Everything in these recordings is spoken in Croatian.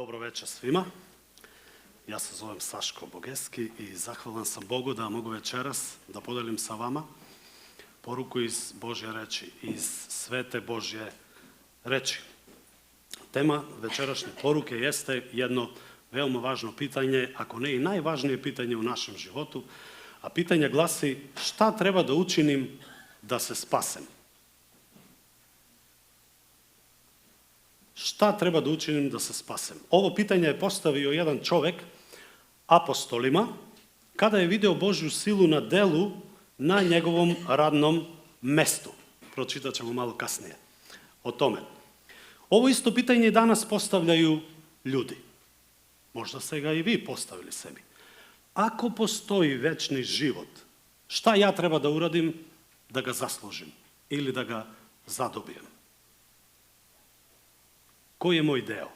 Dobro večer svima. Ja se zovem Saško Bogeski i zahvalan sam Bogu da mogu večeras da podelim sa vama poruku iz Božje reči, iz svete Božje reči. Tema večerašnje poruke jeste jedno veoma važno pitanje, ako ne i najvažnije pitanje u našem životu, a pitanje glasi: šta treba da učinim da se spasem? Šta treba da učinim da se spasem? Ovo pitanje je postavio jedan čovek apostolima kada je video Božju silu na delu na njegovom radnom mestu. Pročitat ćemo malo kasnije o tome. Ovo isto pitanje danas postavljaju ljudi. Možda ste ga i vi postavili sebi. Ako postoji večni život, šta ja treba da uradim da ga zaslužim ili da ga zadobijem? Koji je moj deo?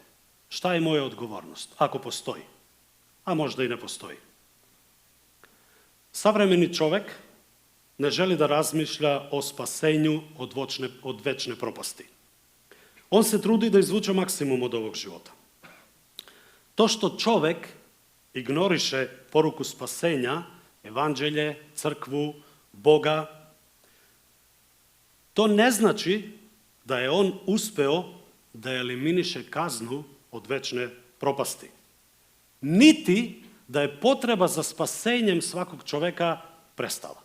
Šta je moja odgovornost, ako postoji? A možda i ne postoji. Savremeni čovek ne želi da razmišlja o spasenju od večne propasti. On se trudi da izvuče maksimum od ovog života. To što čovek ignoriše poruku spasenja, evanđelje, crkvu, Boga, to ne znači da je on uspeo da eliminiše kaznu od večne propasti. Niti da je potreba za spasenjem svakog čoveka prestala.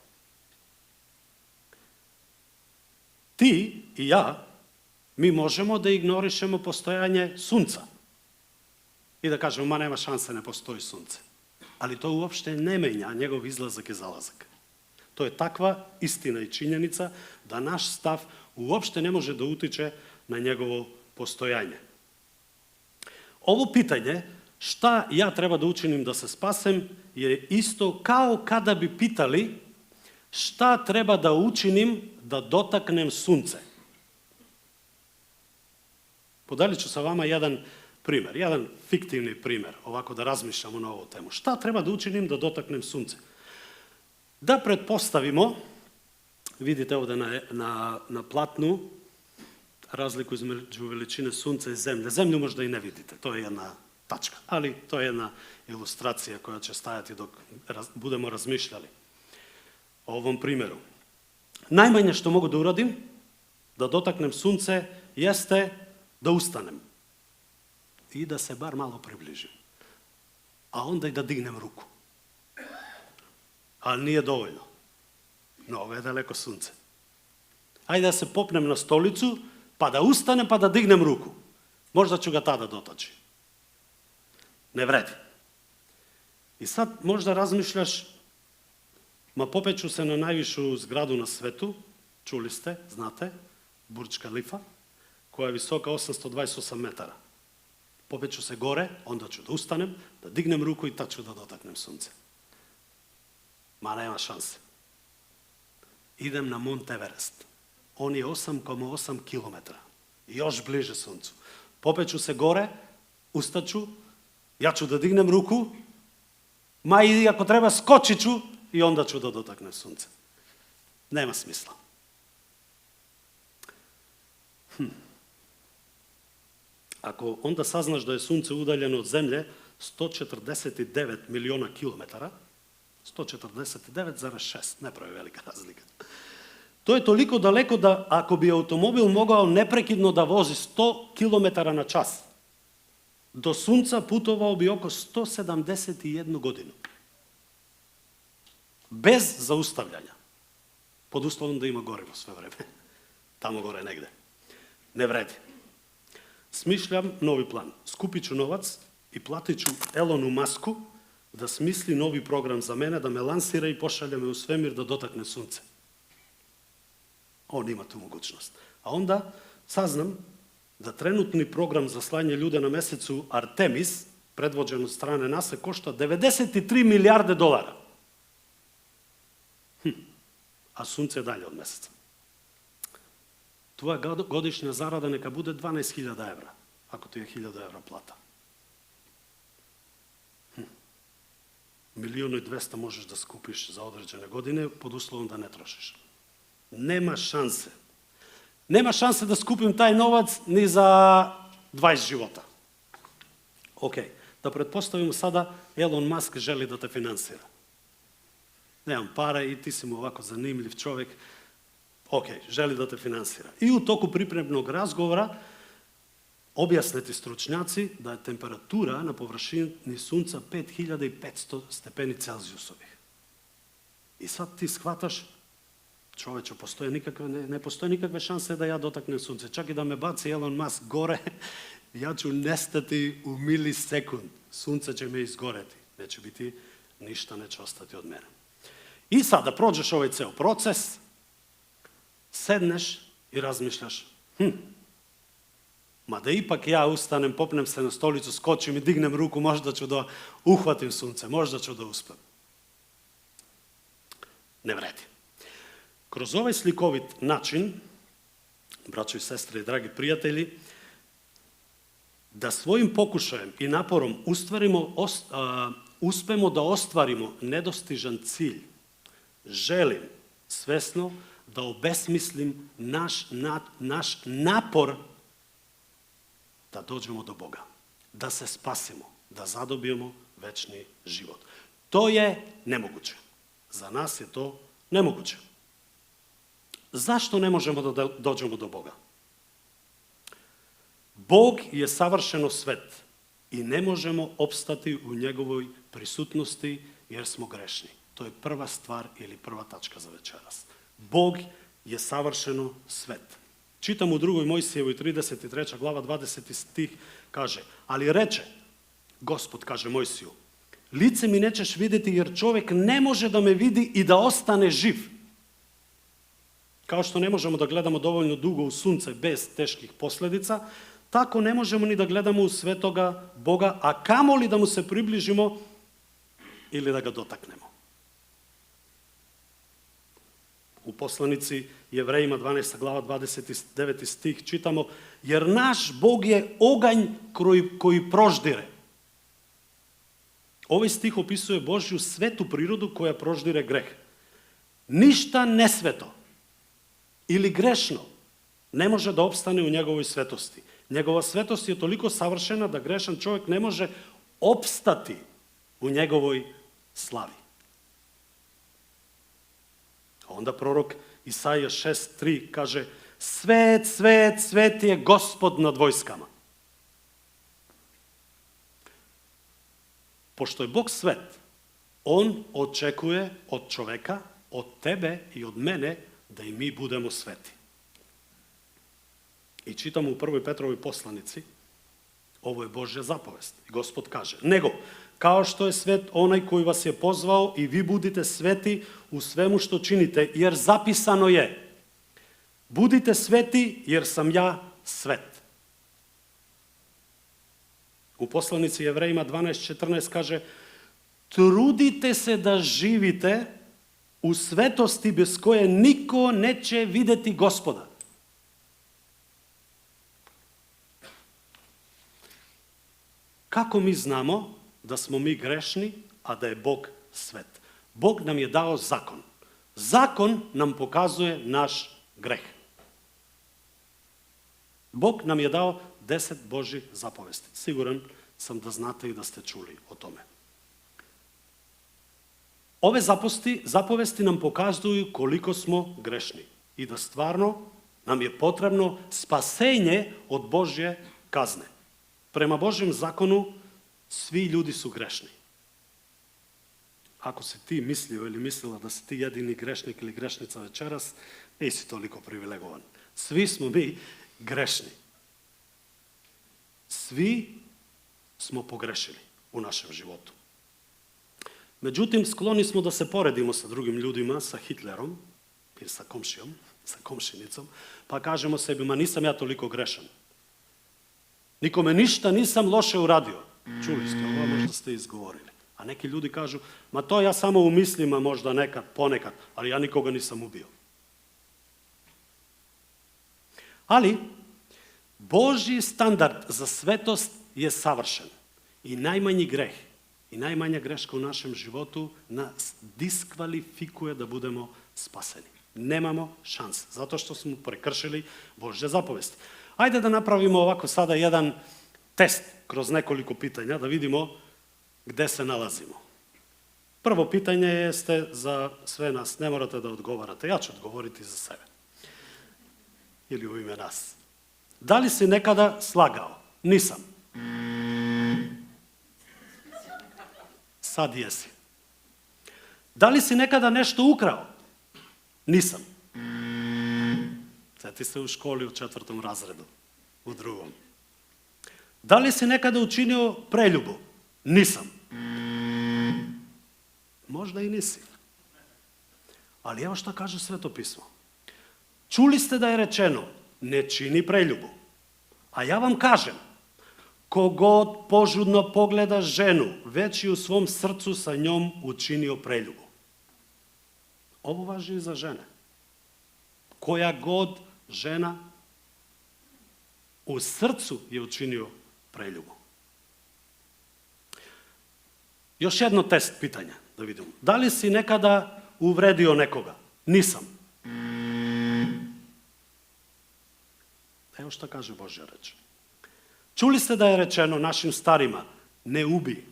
Ti i ja, mi možemo da ignorišemo postojanje sunca i da kažemo, ma nema šanse, ne postoji sunce. Ali to uopšte ne menja njegov izlazak i zalazak. To je takva istina i činjenica da naš stav uopšte ne može da utiče na njegovo postojanje. Ovo pitanje, šta ja treba da učinim da se spasem, je isto kao kada bi pitali šta treba da učinim da dotaknem sunce. Podelit ću sa vama jedan primer, jedan fiktivni primer, ovako da razmišljamo na ovu temu. Šta treba da učinim da dotaknem sunce? Da pretpostavimo, vidite ovde na platnu, razliku između veličine sunca i zemlje. Zemlju možda i ne vidite, to je jedna tačka, ali to je jedna ilustracija koja će stajati dok budemo razmišljali o ovom primjeru. Najmanje što mogu da uradim, da dotaknem sunce, jeste da ustanem i da se bar malo približim, a onda i da dignem ruku. Ali nije dovoljno. Mnogo je daleko sunce. Ajde da se popnem na stolicu, pa da ustanem, pa da dignem ruku. Možda ću ga tada dotaći. Ne vredi. I sad možda razmišljaš, ma popeću se na najvišu zgradu na svetu, čuli ste, znate, Burdž Kalifa, koja je visoka 828 metara. Popeću se gore, onda ću da ustanem, da dignem ruku i tad ću da dotaknem sunce. Ma nema šanse. Idem na Mont Everest. On je 8,8 kilometara. Još bliže suncu. Popeću se gore, ustaću, ja ću da dignem ruku, ma i ako treba skočit ću i onda ću da dotaknem sunce. Nema smisla. Ako onda saznaš da je sunce udaljeno od zemlje 149 miliona kilometara, 149,6, ne pravi velika razlika. To je toliko daleko da ako bi automobil mogao neprekidno da vozi 100 km na čas, do sunca putovao bi oko 171 godinu. Bez zaustavljanja. Pod uslovom da ima gorivo sve vreme. Tamo gore negde. Ne vredi. Smišljam novi plan. Skupit ću novac i platit ću Elonu Musku da smisli novi program za mene, da me lansira i pošalja me u svemir da dotakne sunce. On ima tu mogućnost. A onda saznam da trenutni program za slanje ljude na mesecu Artemis, predvođen od strane NASA, košta 93 milijarde dolara. A sunce je dalje od meseca. Tvoja godišnja zarada neka bude 12.000 evra, ako ti je 1.000 evra plata. 1.200.000 možeš da skupiš za određene godine pod uslovom da ne trošiš. Nema šanse. Nema šanse da skupim taj novac ni za 20 života. Ok, da pretpostavimo sada Elon Musk želi da te finansira. Nemam para i ti si mu ovako zanimljiv čovjek. Ok, želi da te finansira. I u toku pripremnog razgovora objasne ti stručnjaci da je temperatura na površini sunca 5500 stepeni Celzijusovih. I sad ti shvataš, čoveče, ne postoje nikakve šanse da ja dotaknem sunce. Čak i da me baci Elon Musk gore, ja ću nestati u milisekund. Sunce će me izgoreti. Neće biti, ništa neće ostati od mene. I sad, da prođeš ovaj ceo proces, sedneš i razmišljaš, ma da ipak ja ustanem, popnem se na stolicu, skočim i dignem ruku, možda ću da uhvatim sunce, možda ću da uspem. Ne vredi. Kroz ovaj slikovit način, braćo i sestre i dragi prijatelji, da svojim pokušajem i naporom uspemo da ostvarimo nedostižan cilj, želim svesno da obesmislim naš napor da dođemo do Boga, da se spasimo, da zadobijemo večni život. To je nemoguće. Za nas je to nemoguće. Zašto ne možemo da dođemo do Boga? Bog je savršeno svet i ne možemo opstati u njegovoj prisutnosti jer smo grešni. To je prva stvar ili prva tačka za večeras. Bog je savršeno svet. Čitam u 2. Mojsijevoj 33. glava 20. stih, kaže, ali reče, Gospod kaže Mojsiju, lice mi nećeš vidjeti jer čovjek ne može da me vidi i da ostane živ. Kao što ne možemo da gledamo dovoljno dugo u sunce bez teških posljedica, tako ne možemo ni da gledamo u svetoga Boga, a kamoli da mu se približimo ili da ga dotaknemo. U poslanici Jevrejima 12. glava 29. stih čitamo, jer naš Bog je oganj koji proždire. Ovaj stih opisuje Božju svetu prirodu koja proždire greh. Ništa nesveto ili grešno ne može da opstane u njegovoj svetosti. Njegova svetost je toliko savršena da grešan čovjek ne može opstati u njegovoj slavi. A onda prorok Isaija 6.3 kaže, svet, svet, svet je Gospod nad vojskama. Pošto je Bog svet, on očekuje od čoveka, od tebe i od mene da i mi budemo sveti. I čitamo u 1. Petrovoj poslanici, ovo je Božja zapovest. I Gospod kaže, nego, kao što je svet onaj koji vas je pozvao i vi budite sveti u svemu što činite, jer zapisano je, budite sveti jer sam ja svet. U poslanici Jevrejima 12.14 kaže, trudite se da živite u svetosti bez koje niko neće videti Gospoda. Kako mi znamo da smo mi grešni, a da je Bog svet? Bog nam je dao zakon. Zakon nam pokazuje naš greh. Bog nam je dao 10 Božjih zapovesti. Siguran sam da znate i da ste čuli o tome. Ove zapovesti nam pokazuju koliko smo grešni i da stvarno nam je potrebno spasenje od Božje kazne. Prema Božjem zakonu svi ljudi su grešni. Ako si ti mislio ili mislila da si ti jedini grešnik ili grešnica večeras, nisi toliko privilegovan. Svi smo mi grešni. Svi smo pogrešili u našem životu. Međutim, skloni smo da se poredimo sa drugim ljudima, sa Hitlerom ili sa komšijom, sa komšinicom, pa kažemo sebi, ma nisam ja toliko grešan. Nikome ništa nisam loše uradio. Čuli ste ovo, možda ste izgovorili. A neki ljudi kažu, ma to ja samo u mislima možda nekad, ponekad, ali ja nikoga nisam ubio. Ali, Božji standard za svetost je savršen. I najmanji greh, i najmanja greška u našem životu nas diskvalifikuje da budemo spaseni. Nemamo šanse, zato što smo prekršili Božje zapovesti. Ajde da napravimo ovako sada jedan test kroz nekoliko pitanja da vidimo gde se nalazimo. Prvo pitanje jeste za sve nas, ne morate da odgovarate, ja ću odgovoriti za sebe. Ili u ime nas. Da li si nekada slagao? Nisam. Sad jesi. Da li si nekada nešto ukrao? Nisam. Sjeti se u školi u 4. razredu, u 2. Da li si nekada učinio preljubu? Nisam. Možda i nisi. Ali evo šta kaže Sveto pismo. Čuli ste da je rečeno, ne čini preljubu. A ja vam kažem, kogod požudno pogleda ženu, već i u svom srcu sa njom učinio preljubu. Ovo važi i za žene. Koja god žena u srcu je učinio preljubu. Još jedno test pitanja da vidimo. Da li si nekada uvredio nekoga? Nisam. Evo šta kaže Božja reč. Čuli ste da je rečeno našim starima, ne ubij.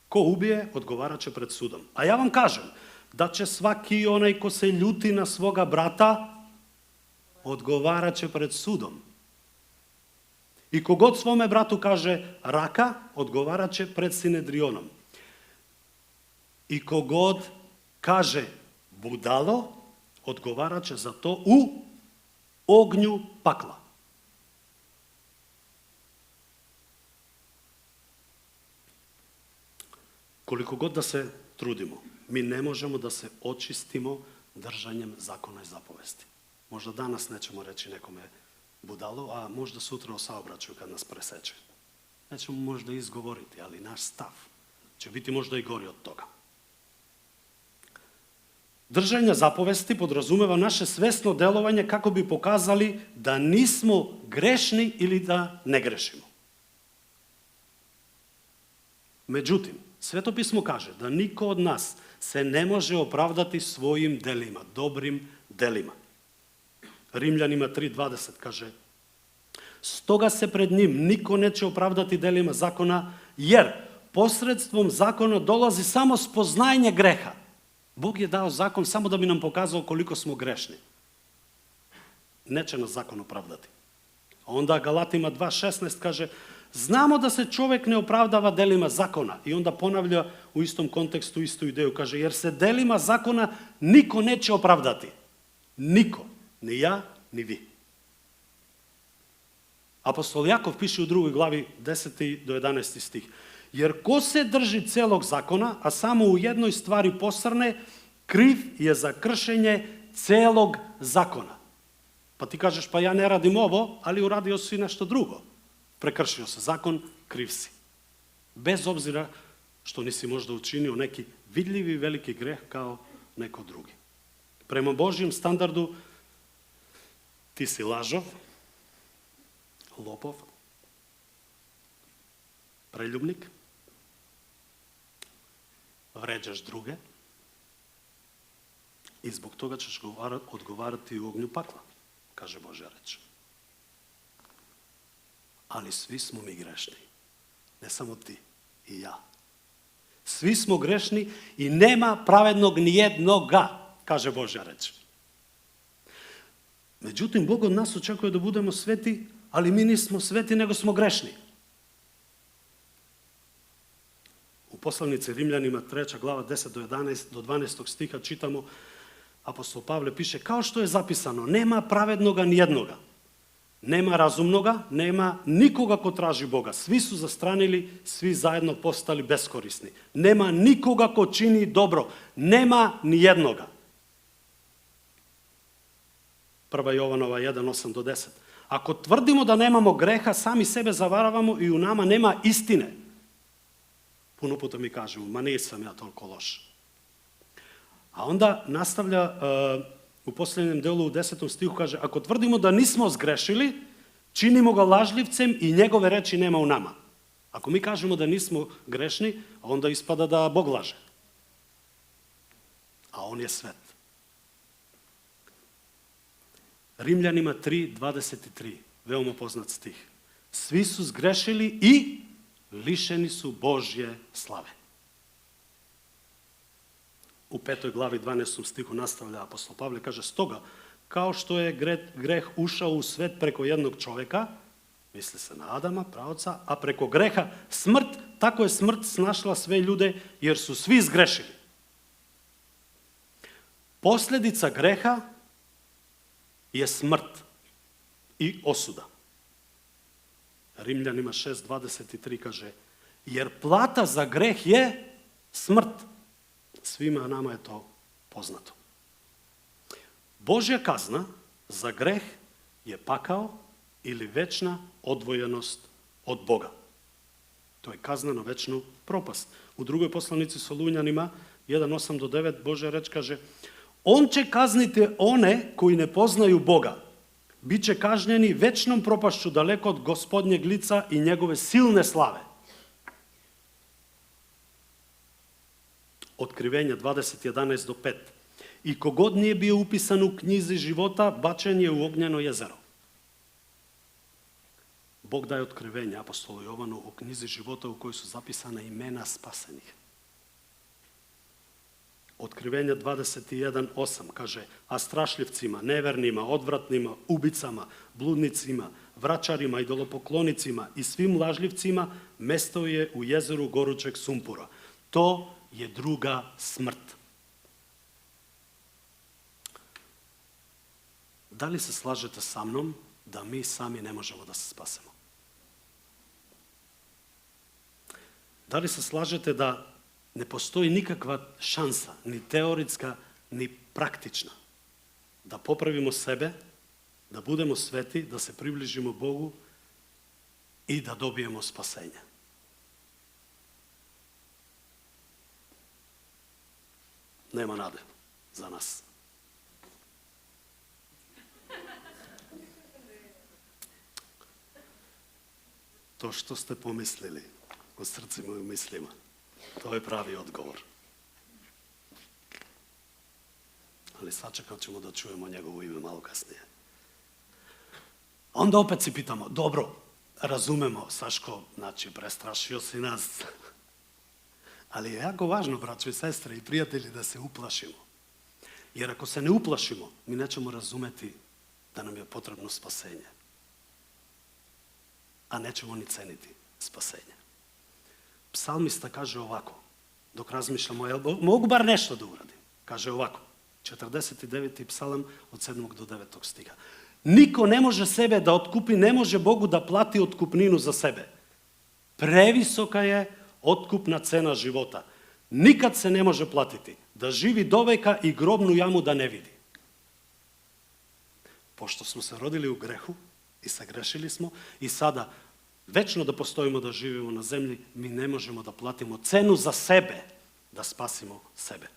Ko ubije, odgovarat će pred sudom. A ja vam kažem, da će svaki onaj ko se ljuti na svoga brata, odgovarat će pred sudom. I kogod svome bratu kaže raka, odgovarat će pred Sinedrionom. I kogod kaže budalo, odgovarat će za to u ognju pakla. Koliko god da se trudimo, mi ne možemo da se očistimo držanjem zakona i zapovesti. Možda danas nećemo reći nekome budalo, a možda sutra o saobraćaju kad nas preseče. Nećemo možda izgovoriti, ali naš stav će biti možda i gori od toga. Držanje zapovesti podrazumeva naše svesno delovanje kako bi pokazali da nismo grešni ili da ne grešimo. Međutim, Sveto pismo kaže da niko od nas se ne može opravdati svojim delima, dobrim delima. Rimljanima 3:20 kaže: stoga se pred njim niko neće opravdati delima zakona, jer posredstvom zakona dolazi samo spoznajanje greha. Bog je dao zakon samo da bi nam pokazao koliko smo grešni. Neće nas zakon opravdati. A onda Galatima 2:16 kaže: znamo da se čovjek ne opravdava delima zakona. I onda ponavlja u istom kontekstu istu ideju. Kaže, jer se delima zakona niko neće opravdati. Niko. Ni ja, ni vi. Apostol Jakov piše u 2. glavi 10. do 11. stih. Jer ko se drži celog zakona, a samo u jednoj stvari posrne, kriv je za kršenje celog zakona. Pa ti kažeš, pa ja ne radim ovo, ali uradio si nešto drugo. Prekršio se zakon, kriv si. Bez obzira što nisi možda učinio neki vidljivi veliki greh kao neko drugi. Prema Božjem standardu ti si lažov, lopov, preljubnik, vređaš druge i zbog toga ćeš odgovarati u ognju pakla, kaže Božja reč. Ali svi smo mi grešni. Ne samo ti i ja. Svi smo grešni i nema pravednog nijednoga, kaže Božja reč. Međutim, Bog od nas očekuje da budemo sveti, ali mi nismo sveti, nego smo grešni. U poslanici Rimljanima 3. glava 10 do 12. stiha čitamo, apostol Pavle piše, kao što je zapisano, nema pravednoga nijednoga. Nema razumnoga, nema nikoga ko traži Boga. Svi su zastranili, svi zajedno postali beskorisni. Nema nikoga ko čini dobro. Nema nijednoga. 1. Jovanova 1:8 do 10. Ako tvrdimo da nemamo greha, sami sebe zavaravamo i u nama nema istine. Puno puta mi kažemo, ma nisam ja toliko loš. A onda nastavlja u posljednjem delu u 10. stihu kaže, ako tvrdimo da nismo zgrešili, činimo ga lažljivcem i njegove reči nema u nama. Ako mi kažemo da nismo grešni, onda ispada da Bog laže. A on je svet. Rimljanima 3:23, veoma poznat stih. Svi su zgrešili i lišeni su Božje slave. U 5. glavi 12. stihu nastavlja apostol Pavle, kaže, stoga, kao što je greh ušao u svet preko jednog čovjeka, misli se na Adama, praoca, a preko greha smrt, tako je smrt snašla sve ljude, jer su svi zgrešili. Posljedica greha je smrt i osuda. Rimljanima 6.23 kaže, jer plata za greh je smrt. Svima nama je to poznato. Božja kazna za greh je pakao ili večna odvojenost od Boga. To je kazna na večnu propast. U drugoj poslanici Solunjanima 1.8-9 Božja reč kaže, on će kazniti one koji ne poznaju Boga. Biće kažnjeni večnom propašću daleko od Gospodnjeg lica i njegove silne slave. Otkrivenja 20.11-5. I kogod nije bio upisan u knjizi života, bačen je u ognjeno jezero. Bog daje otkrivenje apostolu Jovanu u knjizi života u kojoj su zapisana imena spasenih. Otkrivenja 21.8 kaže, a strašljivcima, nevernima, odvratnima, ubicama, bludnicima, vračarima, idolopoklonicima i svim lažljivcima mesto je u jezeru gorućeg sumpora. To je druga smrt. Da li se slažete sa mnom da mi sami ne možemo da se spasemo? Da li se slažete da ne postoji nikakva šansa, ni teoretska, ni praktična, da popravimo sebe, da budemo sveti, da se približimo Bogu i da dobijemo spasenje? Nema nade za nas. To što ste pomislili u srcima i u mislima, to je pravi odgovor. Ali sačekat ćemo da čujemo njegovo ime malo kasnije. Onda opet si pitamo, dobro, razumemo, Saško, znači prestrašio si nas. Ali je jako važno, braćo i sestre i prijatelji, da se uplašimo. Jer ako se ne uplašimo, mi nećemo razumeti da nam je potrebno spasenje. A nećemo ni ceniti spasenje. Psalmista kaže ovako, dok razmišljamo, mogu bar nešto da uradim. Kaže ovako, 49. psalam od 7. do 9. stiha. Niko ne može sebe da otkupi, ne može Bogu da plati otkupninu za sebe. Previsoka je otkupna cena života. Nikad se ne može platiti da živi doveka i grobnu jamu da ne vidi. Pošto smo se rodili u grehu i sagrešili smo i sada večno da postojimo, da živimo na zemlji, mi ne možemo da platimo cenu za sebe, da spasimo sebe.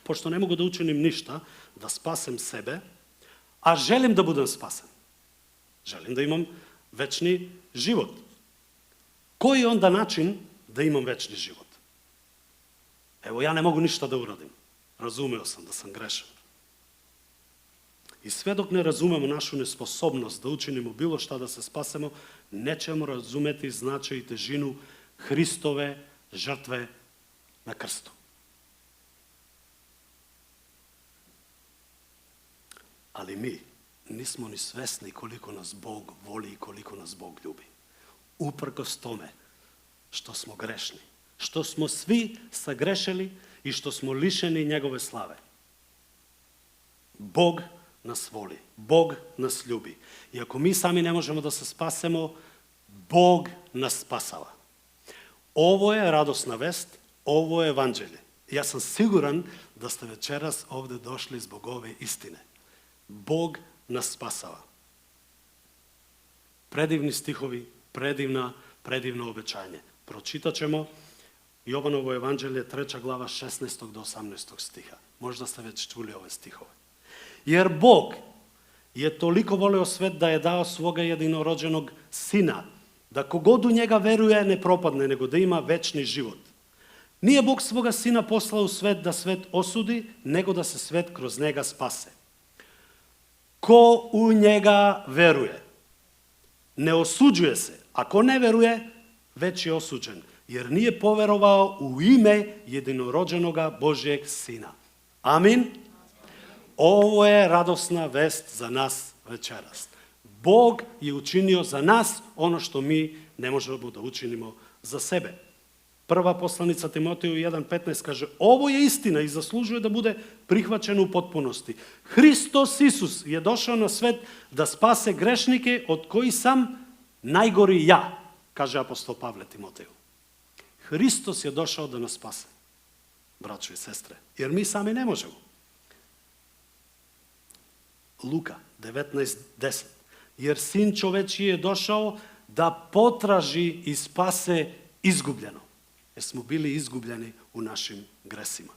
Pošto ne mogu da učinim ništa, da spasem sebe, a želim da budem spasen. Želim da imam večni život. Koji je onda način da imam večni život? Evo, ja ne mogu ništa da uradim. Razumeo sam da sam grešan. I sve dok ne razumemo našu nesposobnost da učinimo bilo šta da se spasemo, nećemo razumeti značaj i težinu Hristove žrtve na krstu. Ali mi nismo ni svesni koliko nas Bog voli i koliko nas Bog ljubi. Uprkos tome što smo grešni, što smo svi sagrešili i što smo lišeni njegove slave. Bog nas voli, Bog nas ljubi. I ako mi sami ne možemo da se spasemo, Bog nas spasava. Ovo je radosna vest, ovo je evanđelje. Ja sam siguran da ste večeras ovde došli zbog ove istine. Bog nas spasava. Predivni stihovi, predivno obećanje. Pročitat ćemo Jovanovo evanđelje, 3. glava, 16. do 18. stiha. Možda ste već čuli ove stihove. Jer Bog je toliko voleo svet da je dao svoga jedinorođenog sina, da kogod u njega veruje ne propadne, nego da ima večni život. Nije Bog svoga sina poslao u svet da svet osudi, nego da se svet kroz njega spase. Ko u njega veruje, ne osuđuje se. Ako ne veruje, već je osuđen, jer nije poverovao u ime jedinorođenoga Božjeg Sina. Amin. Ovo je radosna vest za nas večeras. Bog je učinio za nas ono što mi ne možemo da učinimo za sebe. Prva poslanica Timoteju 1.15 kaže, ovo je istina i zaslužuje da bude prihvaćeno u potpunosti. Hristos Isus je došao na svet da spase grešnike od kojih sam najgori ja, kaže apostol Pavle Timoteju. Hristos je došao da nas spase, braćo i sestre, jer mi sami ne možemo. Luka 19.10. Jer sin čovečiji je došao da potraži i spase izgubljeno. Jer smo bili izgubljeni u našim gresima.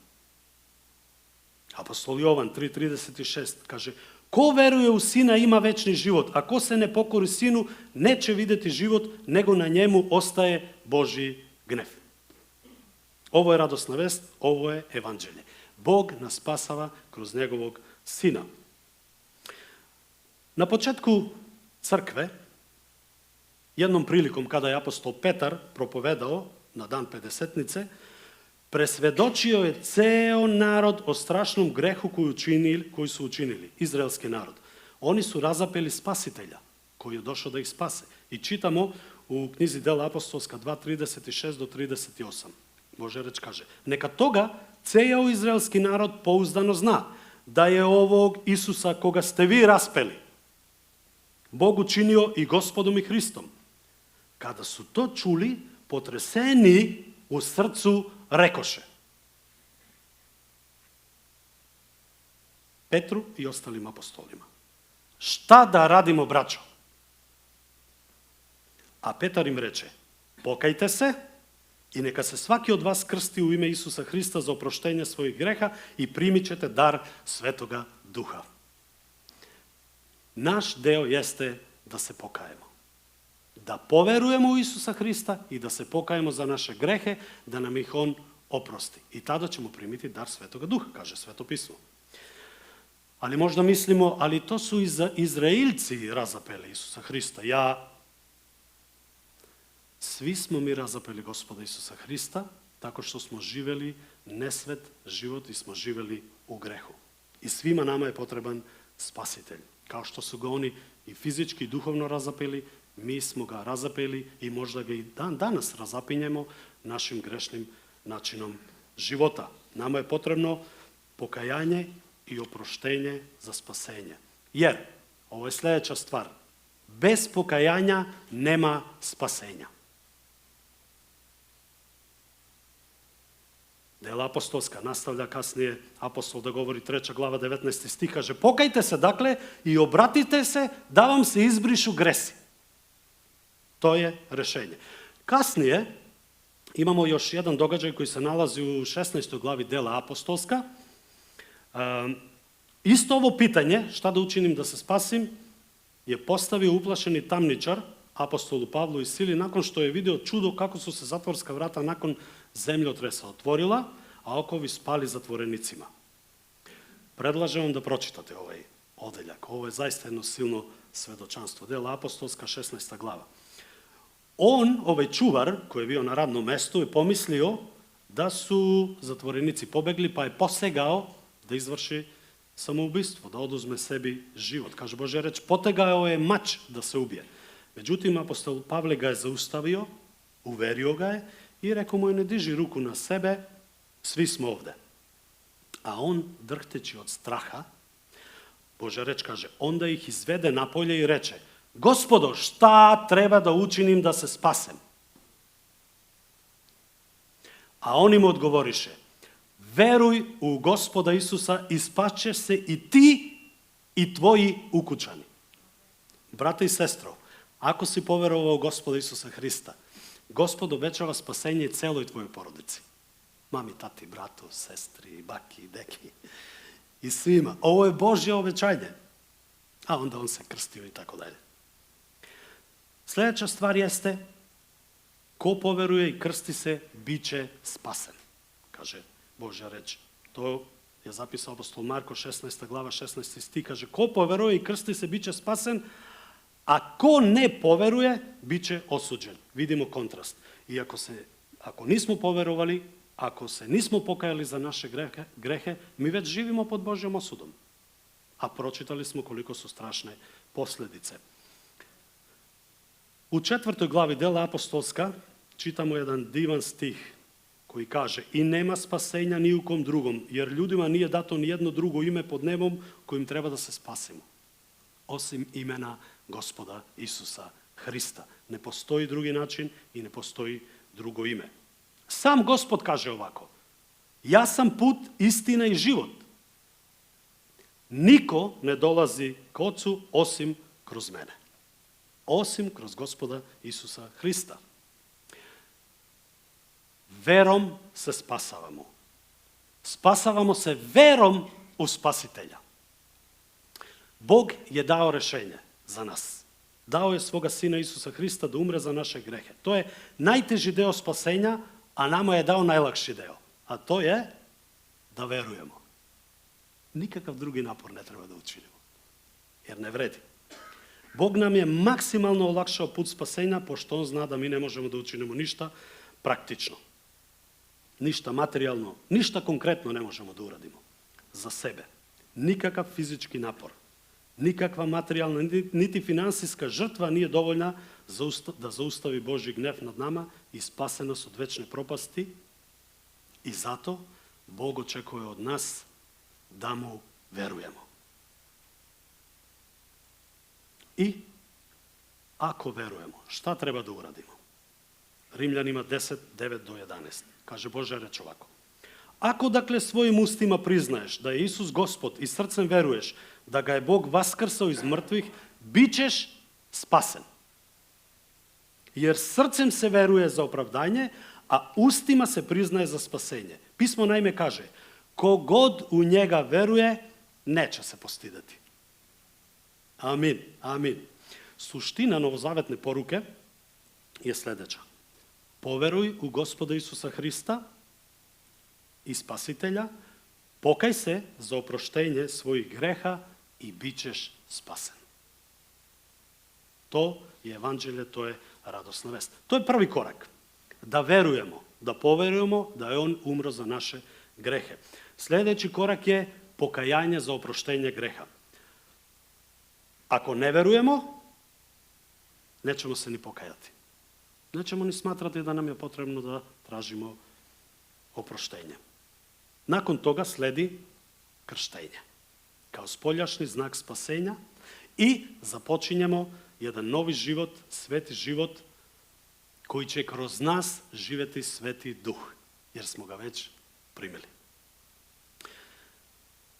Apostol Jovan 3.36 kaže, ko veruje u Sina ima večni život, a ko se ne pokori Sinu neće vidjeti život, nego na njemu ostaje Božji gnev. Ovo je radosna vest, ovo je evanđelje. Bog nas spasava kroz njegovog Sina. Na početku crkve, jednom prilikom kada je apostol Petar propovedao na dan Pedesetnice, presvedočio je ceo narod o strašnom grehu koji su učinili, izraelski narod. Oni su razapeli spasitelja koji je došao da ih spase. I čitamo u knjizi Dela apostolska 2.36 do 38. Božja reč kaže, neka toga ceo izraelski narod pouzdano zna da je ovog Isusa koga ste vi raspeli Bog učinio i Gospodom i Hristom. Kada su to čuli, potreseni u srcu rekoše Petru i ostalim apostolima, šta da radimo, braćo? A Petar im reče, pokajte se i neka se svaki od vas krsti u ime Isusa Hrista za oproštenje svojih greha i primit ćete dar Svetoga Duha. Naš deo jeste da se pokajemo. Da poverujemo u Isusa Hrista i da se pokajemo za naše grehe, da nam ih On oprosti. I tada ćemo primiti dar Svetoga Duha, kaže Sveto pismo. Ali možda mislimo, ali to su Izraelci razapeli Isusa Hrista. Svi smo mi razapeli Gospoda Isusa Hrista, tako što smo živeli nesvet život i smo živeli u grehu. I svima nama je potreban spasitelj. Kao što su ga oni i fizički i duhovno razapeli, mi smo ga razapeli i možda ga i danas razapinjemo našim grešnim načinom života. Nama je potrebno pokajanje i oproštenje za spasenje. Jer, ovo je sljedeća stvar, bez pokajanja nema spasenja. Dela apostolska nastavlja kasnije apostol da govori 3. glava 19. stih, kaže, pokajte se dakle i obratite se da vam se izbrišu gresi. To je rešenje. Kasnije imamo još jedan događaj koji se nalazi u 16. glavi Dela apostolska. Isto ovo pitanje, šta da učinim da se spasim, je postavio uplašeni tamničar apostolu Pavlu i Sili nakon što je video čudo kako su se zatvorska vrata nakon zemljotresa otvorila, a okovi spali zatvorenicima. Predlažem vam da pročitate ovaj odeljak. Ovo je zaista jedno silno svedočanstvo. Dela apostolska 16. glava. Ovaj čuvar koji je bio na radnom mestu, je pomislio da su zatvorenici pobegli, pa je posegao da izvrši samoubistvo, da oduzme sebi život. Kaže Božja reč, potegao je mač da se ubije. Međutim, apostol Pavle ga je zaustavio, uverio ga je i rekao mu je, ne diži ruku na sebe, svi smo ovde. A on, drhteći od straha, Božja reč kaže, onda ih izvede napolje i reče, Gospodo, šta treba da učinim da se spasem? A oni mu odgovoriše, veruj u Gospoda Isusa i spašćeš se i ti i tvoji ukućani. Brate i sestro, ako si poverovao u Gospoda Isusa Hrista, Gospod obećava spasenje celoj tvojoj porodici. Mami, tati, bratu, sestri, baki, deki i svima. Ovo je Božje obećanje. A onda on se krstio i tako dalje. Sljedeća stvar jeste, ko poveruje i krsti se, bit će spasen, kaže Božja reč. To je zapisao apostol Marko 16. glava 16. stih, kaže, ko poveruje i krsti se, bit će spasen, a ko ne poveruje, bit će osuđen. Vidimo kontrast. I ako nismo poverovali, ako se nismo pokajali za naše grehe, mi već živimo pod Božjom osudom. A pročitali smo koliko su strašne posljedice. U 4. glavi Dela apostolska čitamo jedan divan stih koji kaže: i nema spasenja ni u kom drugom, jer ljudima nije dato ni jedno drugo ime pod nebom kojim treba da se spasimo, osim imena Gospoda Isusa Hrista. Ne postoji drugi način i ne postoji drugo ime. Sam Gospod kaže ovako: ja sam put, istina i život. Niko ne dolazi k Ocu osim kroz mene. Osim kroz Gospoda Isusa Hrista. Verom se spasavamo. Spasavamo se verom u Spasitelja. Bog je dao rešenje za nas. Dao je svoga Sina Isusa Hrista da umre za naše grehe. To je najteži deo spasenja, a nama je dao najlakši deo. A to je da verujemo. Nikakav drugi napor ne treba da učinimo, jer ne vredi. Bog nam je maksimalno olakšao put spasenja, pošto on zna da mi ne možemo da učinimo ništa praktično. Ništa materijalno, ništa konkretno ne možemo da uradimo za sebe. Nikakav fizički napor, nikakva materijalna, niti finansijska žrtva nije dovoljna da zaustavi Božji gnev nad nama i spase nas od večne propasti. I zato Bog očekuje od nas da mu verujemo. I ako verujemo, šta treba da uradimo? Rimljanima 10, 9 do 11. Kaže Božja reč ovako: ako dakle svojim ustima priznaješ da je Isus Gospod i srcem veruješ da ga je Bog vaskrsao iz mrtvih, bit ćeš spasen. Jer srcem se veruje za opravdanje, a ustima se priznaje za spasenje. Pismo naime kaže: kogod u njega veruje, neće se postideti. Amin, amin. Suština novozavetne poruke je sljedeća: poveruj u Gospoda Isusa Hrista i Spasitelja, pokaj se za oproštenje svojih greha i bit ćeš spasen. To je evanđelje, to je radosna vest. To je prvi korak. Da verujemo, da poverujemo da je on umro za naše grehe. Sljedeći korak je pokajanje za oproštenje greha. Ako ne verujemo, nećemo se ni pokajati. Nećemo ni smatrati da nam je potrebno da tražimo oproštenje. Nakon toga sledi krštenje, kao spoljašnji znak spasenja, i započinjemo jedan novi život, sveti život, koji će kroz nas živjeti Sveti Duh, jer smo ga već primili.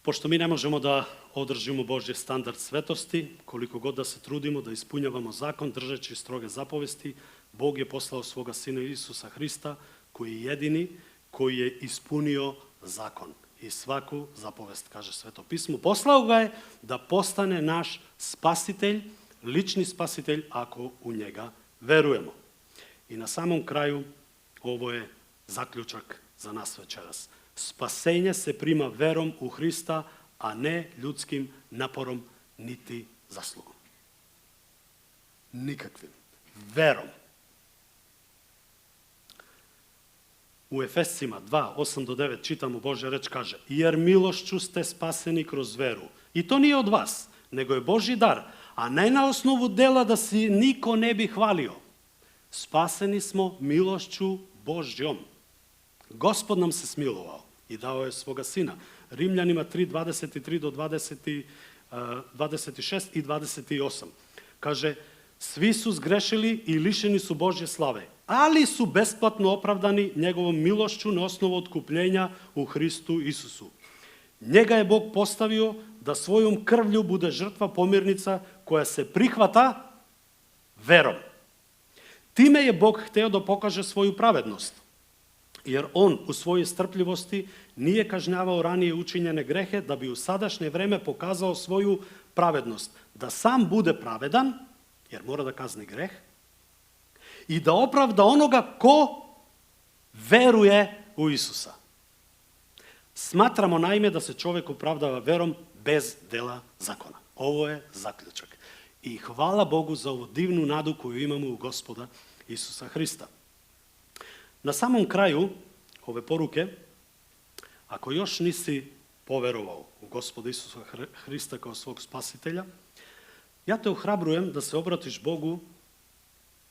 Pošto mi ne možemo da održimo Božji standard svetosti, koliko god da se trudimo da ispunjavamo zakon držeći stroge zapovesti, Bog je poslao svoga Sina Isusa Hrista, koji je jedini, koji je ispunio zakon i svaku zapovest, kaže Sveto pismo. Poslao ga je da postane naš spasitelj, lični spasitelj, ako u njega verujemo. I na samom kraju, ovo je zaključak za nas večeras. Spasenje se prima verom u Hrista, a ne ljudskim naporom niti zaslugom. Nikakvim. Verom. U Efescima 2, 8 do 9 čitamo Božja reč, kaže: jer milošću ste spaseni kroz veru. I to nije od vas, nego je Božji dar, a ne na osnovu dela da se niko ne bi hvalio. Spaseni smo milošću Božjom. Gospod nam se smilovao i dao je svoga Sina. Rimljanima 3, 23 do 26 i 28. Kaže: svi su zgrešili i lišeni su Božje slave, ali su besplatno opravdani njegovom milošću na osnovu otkupljenja u Hristu Isusu. Njega je Bog postavio da svojom krvlju bude žrtva pomirnica koja se prihvata verom. Time je Bog hteo da pokaže svoju pravednost, jer on u svojoj strpljivosti nije kažnjavao ranije učinjene grehe, da bi u sadašnje vreme pokazao svoju pravednost, da sam bude pravedan, jer mora da kazni greh, i da opravda onoga ko veruje u Isusa. Smatramo naime da se čovjek opravdava verom bez dela zakona. Ovo je zaključak. I hvala Bogu za ovu divnu nadu koju imamo u Gospoda Isusa Hrista. Na samom kraju ove poruke, ako još nisi poverovao u Gospoda Isusa Hrista kao svog spasitelja, ja te ohrabrujem da se obratiš Bogu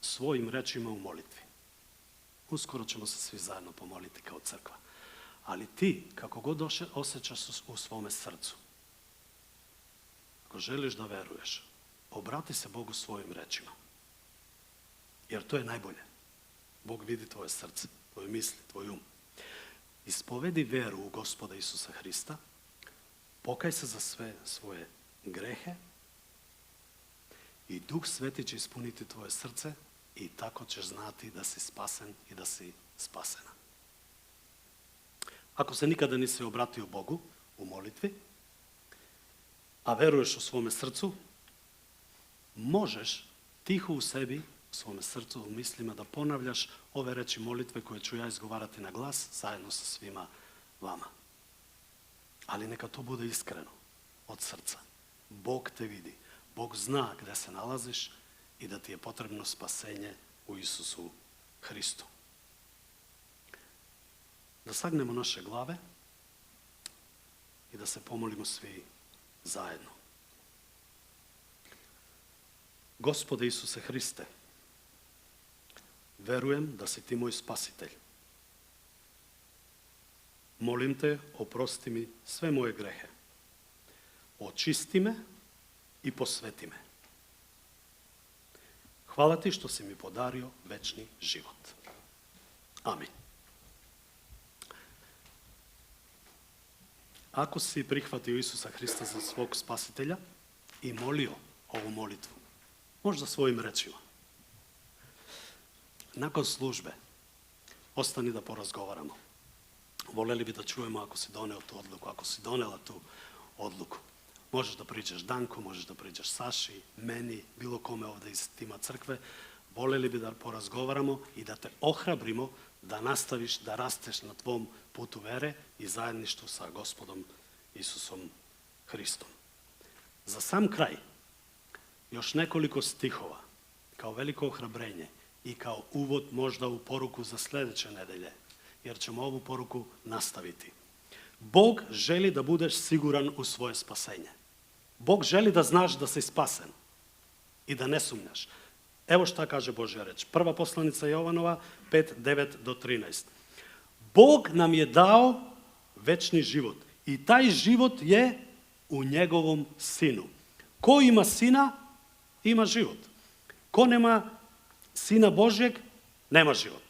svojim rečima u molitvi. Uskoro ćemo se svi zajedno pomoliti kao crkva. Ali ti, kako god osjećaš u svome srcu, ako želiš da veruješ, obrati se Bogu svojim rečima. Jer to je najbolje. Bog vidi tvoje srce, tvoje misli, tvoj um. Ispovedi veru u Gospoda Isusa Hrista, pokaj se za sve svoje grehe i Duh Sveti će ispuniti tvoje srce i tako ćeš znati da si spasen i da si spasena. Ako se nikada nisi obratio Bogu u molitvi, a veruješ u svome srcu, možeš tiho u sebi, u svome srcu, u mislima da ponavljaš ove reči molitve koje ću ja izgovarati na glas zajedno sa svima vama. Ali neka to bude iskreno, od srca. Bog te vidi, Bog zna gde se nalaziš i da ti je potrebno spasenje u Isusu Hristu. Da sagnemo naše glave i da se pomolimo svi zajedno. Gospode Isuse Hriste, verujem da si ti moj spasitelj. Molim te, oprosti mi sve moje grehe. Očisti me i posveti me. Hvala ti što si mi podario večni život. Amin. Ako si prihvatio Isusa Hrista za svog spasitelja i molio ovu molitvu, možda svojim rečima, nakon službe ostani da porazgovaramo. Voleli bi da čujemo ako si doneo tu odluku, ako si donela tu odluku. Možeš da priđeš Danku, možeš da priđeš Saši, meni, bilo kome ovde iz tima crkve. Voleli bi da porazgovaramo i da te ohrabrimo da nastaviš da rasteš na tvom putu vere i zajedništvu sa Gospodom Isusom Hristom. Za sam kraj, još nekoliko stihova, kao veliko ohrabrenje i kao uvod možda u poruku za sledeće nedelje, jer ćemo ovu poruku nastaviti. Bog želi da budeš siguran u svoje spasenje. Bog želi da znaš da si spasen i da ne sumnjaš. Evo šta kaže Božja reč. Prva poslanica Jovanova 5:9-13. Bog nam je dao večni život i taj život je u njegovom sinu. Ko ima sina, ima život. Ko nema sina Božjeg, nema život.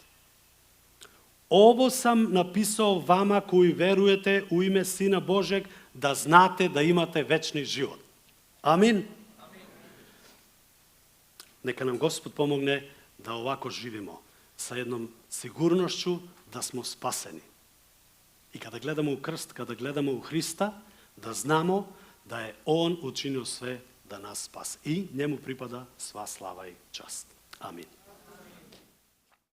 Ovo sam napisao vama koji verujete u ime Sina Božjeg, da znate da imate večni život. Amin. Neka nam Gospod pomogne da ovako živimo, sa jednom sigurnošću da smo spaseni. I kada gledamo u krst, kada gledamo u Hrista, da znamo da je On učinio sve da nas spase. I njemu pripada sva slava i čast. Amin.